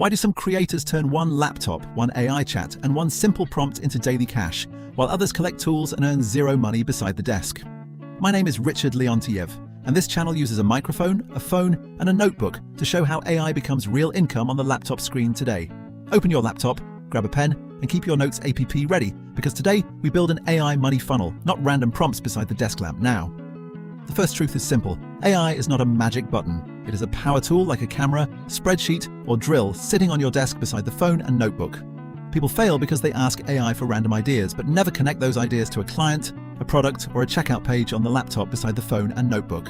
Why do some creators turn one laptop, one AI chat, and one simple prompt into daily cash, while others collect tools and earn zero money beside the desk? My name is Richard Leontiev, and this channel uses a microphone, a phone, and a notebook to show how AI becomes real income on the laptop screen today. Open your laptop, grab a pen, and keep your Notes app ready, because today we build an AI money funnel, not random prompts beside the desk lamp now. The first truth is simple. AI is not a magic button. It is a power tool like a camera, spreadsheet, or drill sitting on your desk beside the phone and notebook. People fail because they ask AI for random ideas, but never connect those ideas to a client, a product, or a checkout page on the laptop beside the phone and notebook.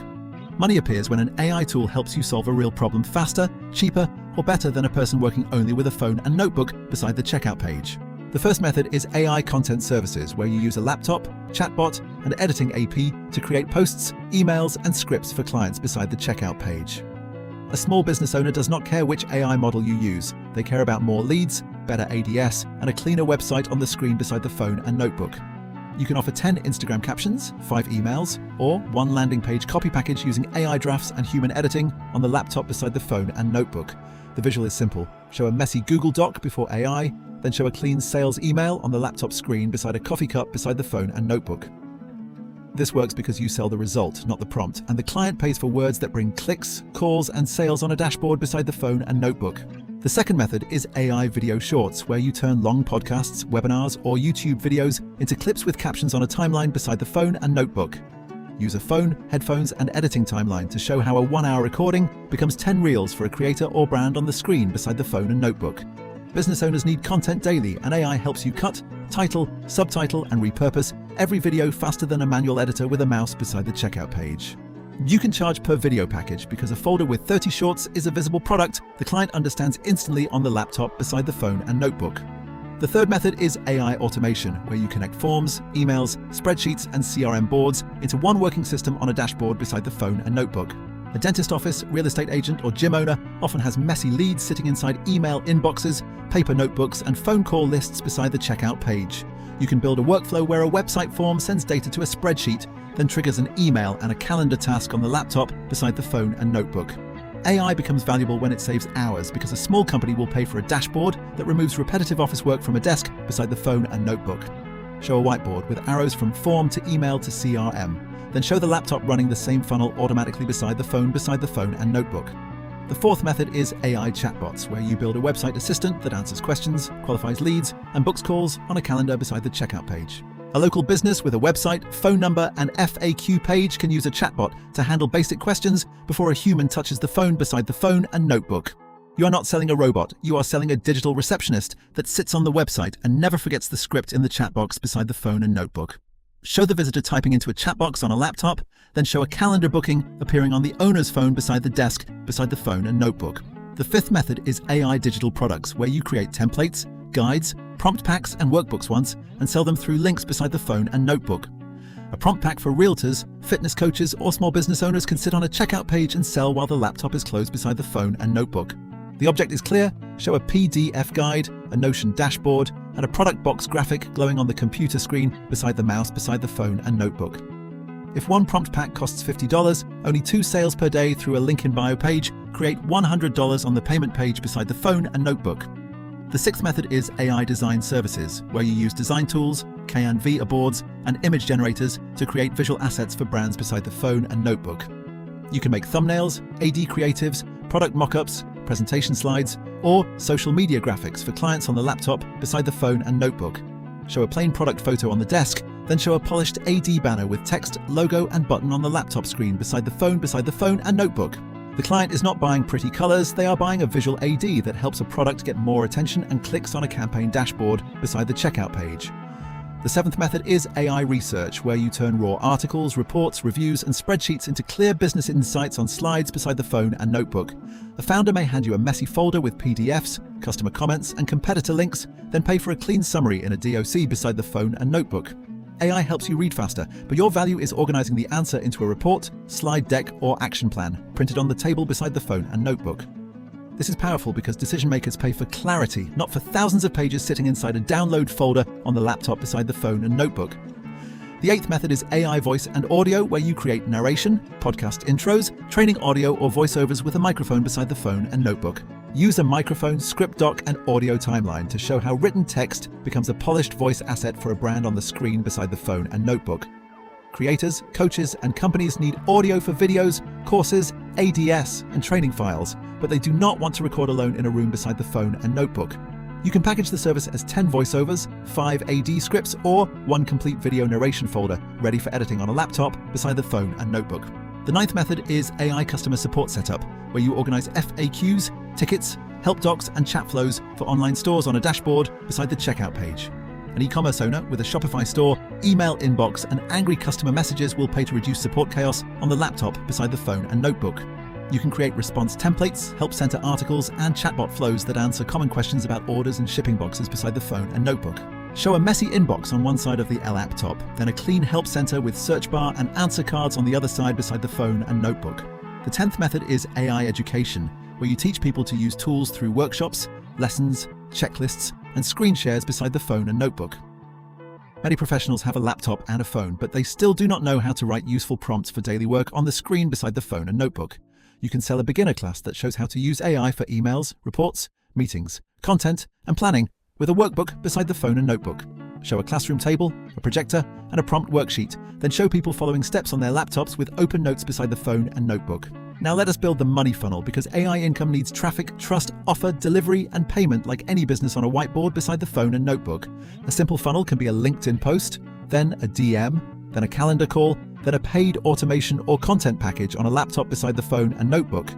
Money appears when an AI tool helps you solve a real problem faster, cheaper, or better than a person working only with a phone and notebook beside the checkout page. The first method is AI content services, where you use a laptop, chatbot, and editing AP to create posts, emails, and scripts for clients beside the checkout page. A small business owner does not care which AI model you use. They care about more leads, better ADS, and a cleaner website on the screen beside the phone and notebook. You can offer 10 Instagram captions, 5 emails, or 1 landing page copy package using AI drafts and human editing on the laptop beside the phone and notebook. The visual is simple. Show a messy Google Doc before AI, then show a clean sales email on the laptop screen beside a coffee cup beside the phone and notebook. This works because you sell the result, not the prompt, and the client pays for words that bring clicks, calls, and sales on a dashboard beside the phone and notebook. The second method is AI video shorts, where you turn long podcasts, webinars, or YouTube videos into clips with captions on a timeline beside the phone and notebook. Use a phone, headphones, and editing timeline to show how a 1-hour recording becomes 10 reels for a creator or brand on the screen beside the phone and notebook. Business owners need content daily, and AI helps you cut, title, subtitle, and repurpose every video faster than a manual editor with a mouse beside the checkout page. You can charge per video package because a folder with 30 shorts is a visible product the client understands instantly on the laptop beside the phone and notebook. The third method is AI automation, where you connect forms, emails, spreadsheets, and CRM boards into one working system on a dashboard beside the phone and notebook. A dentist office, real estate agent, or gym owner often has messy leads sitting inside email inboxes, paper notebooks, and phone call lists beside the checkout page. You can build a workflow where a website form sends data to a spreadsheet, then triggers an email and a calendar task on the laptop beside the phone and notebook. AI becomes valuable when it saves hours, because a small company will pay for a dashboard that removes repetitive office work from a desk beside the phone and notebook. Show a whiteboard with arrows from form to email to CRM. Then show the laptop running the same funnel automatically beside the phone and notebook. The fourth method is AI chatbots, where you build a website assistant that answers questions, qualifies leads, and books calls on a calendar beside the checkout page. A local business with a website, phone number, and FAQ page can use a chatbot to handle basic questions before a human touches the phone beside the phone and notebook. You are not selling a robot, you are selling a digital receptionist that sits on the website and never forgets the script in the chat box beside the phone and notebook. Show the visitor typing into a chat box on a laptop, then show a calendar booking appearing on the owner's phone beside the desk beside the phone and notebook. The fifth method is AI digital products, where you create templates, guides, prompt packs, and workbooks once and sell them through links beside the phone and notebook. A prompt pack for realtors, fitness coaches, or small business owners can sit on a checkout page and sell while the laptop is closed beside the phone and notebook. The object is clear. Show a PDF guide, a Notion dashboard, and a product box graphic glowing on the computer screen beside the mouse beside the phone and notebook. If one prompt pack costs $50, only 2 sales per day through a link in bio page create $100 on the payment page beside the phone and notebook. The sixth method is AI design services, where you use design tools, Canva boards, and image generators to create visual assets for brands beside the phone and notebook. You can make thumbnails, AD creatives, product mockups, presentation slides, or social media graphics for clients on the laptop beside the phone and notebook. Show a plain product photo on the desk, then show a polished AD banner with text, logo, and button on the laptop screen beside the phone and notebook. The client is not buying pretty colors, they are buying a visual AD that helps a product get more attention and clicks on a campaign dashboard beside the checkout page. The seventh method is AI research, where you turn raw articles, reports, reviews, and spreadsheets into clear business insights on slides beside the phone and notebook. A founder may hand you a messy folder with PDFs, customer comments, and competitor links, then pay for a clean summary in a DOC beside the phone and notebook. AI helps you read faster, but your value is organizing the answer into a report, slide deck, or action plan, printed on the table beside the phone and notebook. This is powerful because decision makers pay for clarity, not for thousands of pages sitting inside a download folder on the laptop beside the phone and notebook. The eighth method is AI voice and audio, where you create narration, podcast intros, training audio, or voiceovers with a microphone beside the phone and notebook. Use a microphone, script doc, and audio timeline to show how written text becomes a polished voice asset for a brand on the screen beside the phone and notebook. Creators, coaches, and companies need audio for videos, courses, ADS, and training files, but they do not want to record alone in a room beside the phone and notebook. You can package the service as 10 voiceovers, 5 AD scripts, or 1 complete video narration folder ready for editing on a laptop beside the phone and notebook. The ninth method is AI customer support setup, where you organize FAQs, tickets, help docs, and chat flows for online stores on a dashboard beside the checkout page. An e-commerce owner with a Shopify store, email inbox, and angry customer messages will pay to reduce support chaos on the laptop beside the phone and notebook. You can create response templates, help center articles, and chatbot flows that answer common questions about orders and shipping boxes beside the phone and notebook. Show a messy inbox on one side of the laptop, then a clean help center with search bar and answer cards on the other side beside the phone and notebook. The 10th method is AI education, where you teach people to use tools through workshops, lessons, checklists, and screen shares beside the phone and notebook. Many professionals have a laptop and a phone, but they still do not know how to write useful prompts for daily work on the screen beside the phone and notebook. You can sell a beginner class that shows how to use AI for emails, reports, meetings, content, and planning with a workbook beside the phone and notebook. Show a classroom table, a projector, and a prompt worksheet, then show people following steps on their laptops with open notes beside the phone and notebook. Now let us build the money funnel, because AI income needs traffic, trust, offer, delivery, and payment like any business on a whiteboard beside the phone and notebook. A simple funnel can be a LinkedIn post, then a DM, then a calendar call, then a paid automation or content package on a laptop beside the phone and notebook.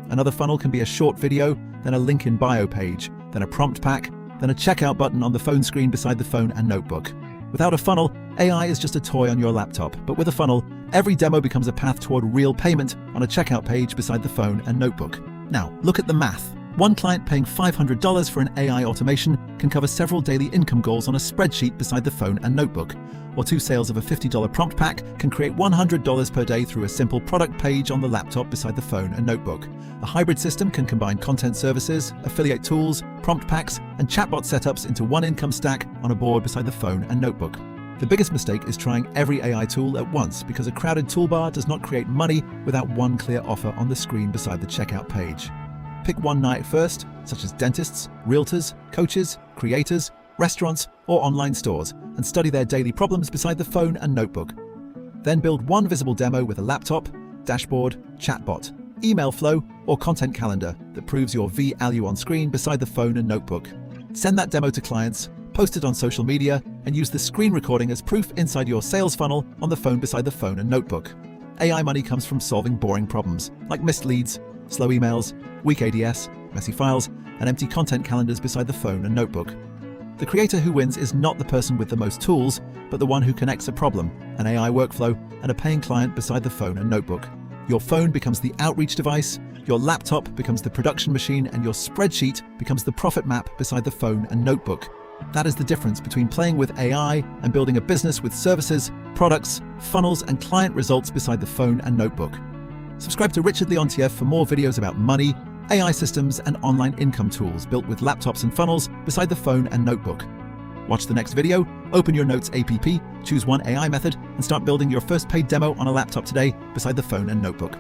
Another funnel can be a short video, then a link in bio page, then a prompt pack, then a checkout button on the phone screen beside the phone and notebook. Without a funnel, AI is just a toy on your laptop, but with a funnel, every demo becomes a path toward real payment on a checkout page beside the phone and notebook. Now, look at the math. One client paying $500 for an AI automation can cover several daily income goals on a spreadsheet beside the phone and notebook, or 2 sales of a $50 prompt pack can create $100 per day through a simple product page on the laptop beside the phone and notebook. A hybrid system can combine content services, affiliate tools, prompt packs, and chatbot setups into one income stack on a board beside the phone and notebook. The biggest mistake is trying every AI tool at once, because a crowded toolbar does not create money without one clear offer on the screen beside the checkout page. Pick one night first, such as dentists, realtors, coaches, creators, restaurants, or online stores, and study their daily problems beside the phone and notebook. Then build one visible demo with a laptop, dashboard, chatbot, email flow, or content calendar that proves your value on screen beside the phone and notebook. Send that demo to clients, post it on social media, and use the screen recording as proof inside your sales funnel on the phone beside the phone and notebook. AI money comes from solving boring problems, like missed leads, slow emails, weak ADS, messy files, and empty content calendars beside the phone and notebook. The creator who wins is not the person with the most tools, but the one who connects a problem, an AI workflow, and a paying client beside the phone and notebook. Your phone becomes the outreach device, your laptop becomes the production machine, and your spreadsheet becomes the profit map beside the phone and notebook. That is the difference between playing with AI and building a business with services, products, funnels, and client results beside the phone and notebook. Subscribe to Richard Leontiev for more videos about money, AI systems, and online income tools built with laptops and funnels beside the phone and notebook. Watch the next video, open your Notes app, choose one AI method, and start building your first paid demo on a laptop today beside the phone and notebook.